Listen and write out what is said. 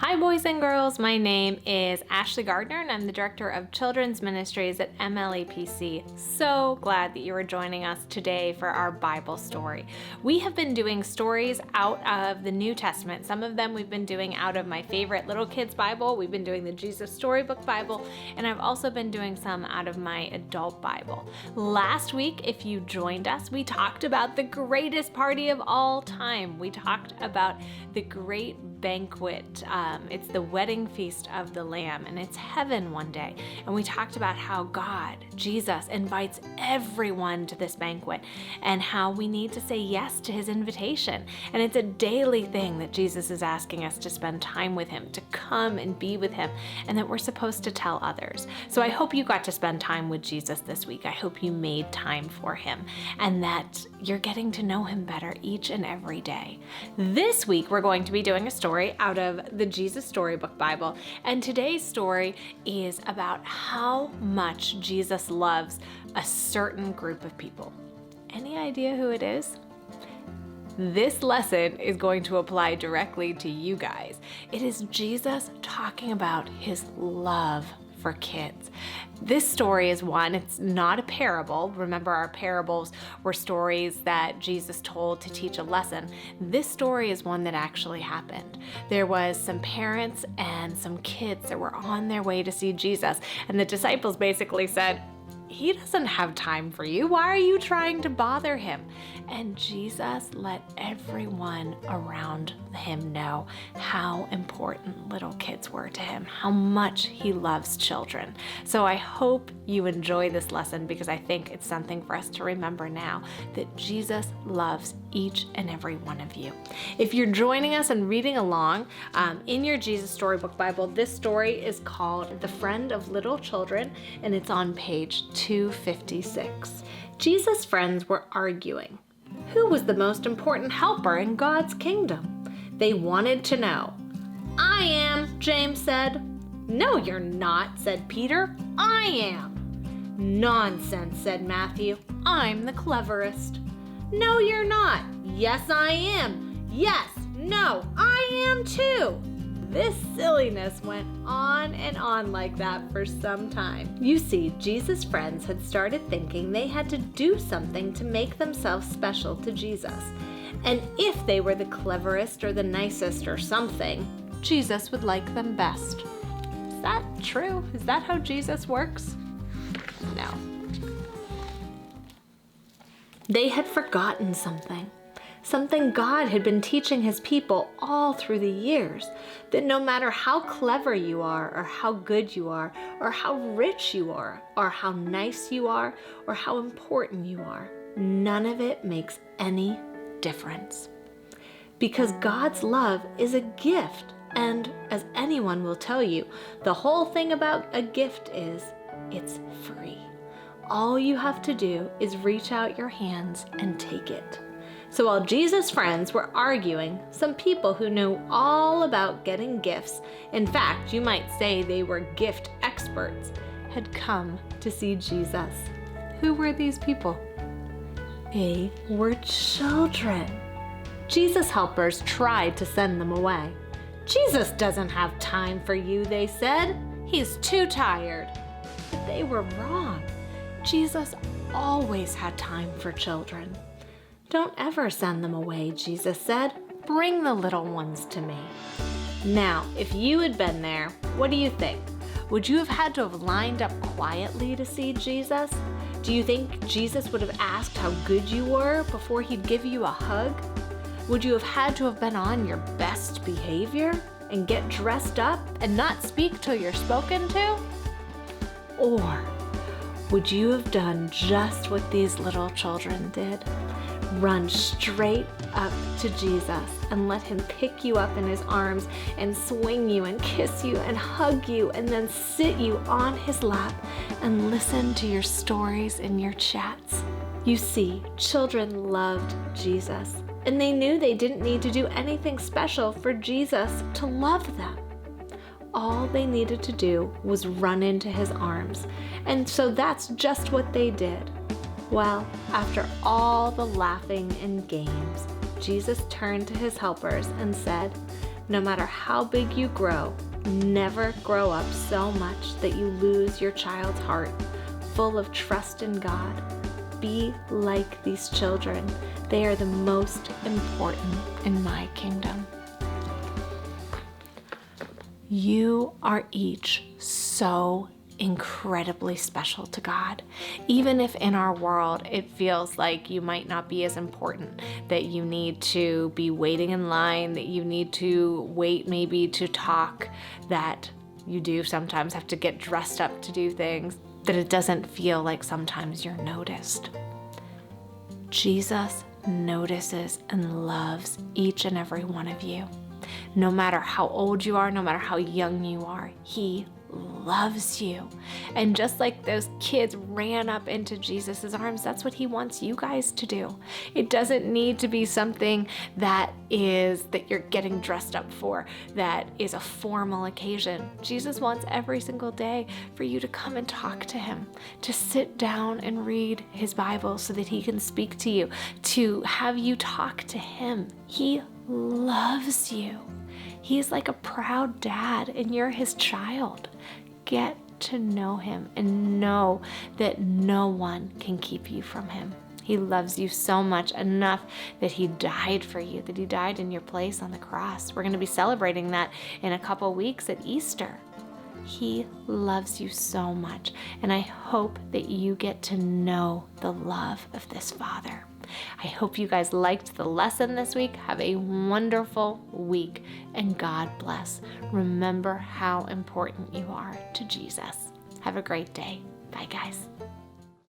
Hi boys and girls, my name is Ashley Gardner and I'm the Director of Children's Ministries at MLEPC. So glad that you are joining us today for our Bible story. We have been doing stories out of the New Testament. Some of them we've been doing out of my favorite little kids Bible. We've been doing the Jesus Storybook Bible, and I've also been doing some out of my adult Bible. Last week, if you joined us, we talked about the greatest party of all time. We talked about the great banquet. It's the wedding feast of the Lamb, and it's heaven one day. And we talked about how God, Jesus, invites everyone to this banquet and how we need to say yes to his invitation. And it's a daily thing that Jesus is asking us to spend time with him, to come and be with him, and that we're supposed to tell others. So I hope you got to spend time with Jesus this week. I hope you made time for him and that you're getting to know him better each and every day. This week, we're going to be doing a story out of the Jesus Storybook Bible. And today's story is about how much Jesus loves a certain group of people. Any idea who it is? This lesson is going to apply directly to you guys. It is Jesus talking about his love for kids. This story is one, it's not a parable. Remember, our parables were stories that Jesus told to teach a lesson. This story is one that actually happened. There was some parents and some kids that were on their way to see Jesus, and the disciples basically said, "He doesn't have time for you. Why are you trying to bother him?" And Jesus let everyone around him know how important little kids were to him, how much he loves children. So I hope you enjoy this lesson because I think it's something for us to remember now that Jesus loves each and every one of you. If you're joining us and reading along in your Jesus Storybook Bible, this story is called The Friend of Little Children, and it's on page 256. Jesus' friends were arguing. Who was the most important helper in God's kingdom? They wanted to know. "I am," James said. "No, you're not," said Peter. "I am." "Nonsense," said Matthew. "I'm the cleverest." "No, you're not." "Yes, I am." "Yes, no, I am too." This silliness went on and on like that for some time. You see, Jesus' friends had started thinking they had to do something to make themselves special to Jesus. And if they were the cleverest or the nicest or something, Jesus would like them best. Is that true? Is that how Jesus works? No. They had forgotten something. Something God had been teaching his people all through the years, that no matter how clever you are, or how good you are, or how rich you are, or how nice you are, or how important you are, none of it makes any difference. Because God's love is a gift, and as anyone will tell you, the whole thing about a gift is it's free. All you have to do is reach out your hands and take it. So while Jesus' friends were arguing, some people who knew all about getting gifts, in fact, you might say they were gift experts, had come to see Jesus. Who were these people? They were children. Jesus' helpers tried to send them away. "Jesus doesn't have time for you," they said. "He's too tired." But they were wrong. Jesus always had time for children. "Don't ever send them away," Jesus said. "Bring the little ones to me." Now, if you had been there, what do you think? Would you have had to have lined up quietly to see Jesus? Do you think Jesus would have asked how good you were before he'd give you a hug? Would you have had to have been on your best behavior and get dressed up and not speak till you're spoken to? Or would you have done just what these little children did? Run straight up to Jesus and let him pick you up in his arms and swing you and kiss you and hug you and then sit you on his lap and listen to your stories and your chats. You see, children loved Jesus, and they knew they didn't need to do anything special for Jesus to love them. All they needed to do was run into his arms, and so that's just what they did. Well, after all the laughing and games, Jesus turned to his helpers and said, No matter how big you grow, never grow up so much that you lose your child's heart, full of trust in God. Be like these children. They are the most important in my kingdom. You are each so incredibly special to God. Even if in our world it feels like you might not be as important, that you need to be waiting in line, that you need to wait maybe to talk, that you do sometimes have to get dressed up to do things, that it doesn't feel like sometimes you're noticed. Jesus notices and loves each and every one of you. No matter how old you are, no matter how young you are, He loves you. And just like those kids ran up into Jesus' arms, that's what He wants you guys to do. It doesn't need to be something that you're getting dressed up for, that is a formal occasion. Jesus wants every single day for you to come and talk to Him, to sit down and read His Bible so that He can speak to you, to have you talk to Him. He loves you. He's like a proud dad, and you're His child. Get to know Him and know that no one can keep you from Him. He loves you so much, enough that He died for you, that He died in your place on the cross. We're going to be celebrating that in a couple weeks at Easter. He loves you so much, and I hope that you get to know the love of this Father. I hope you guys liked the lesson this week. Have a wonderful week, and God bless. Remember how important you are to Jesus. Have a great day. Bye, guys.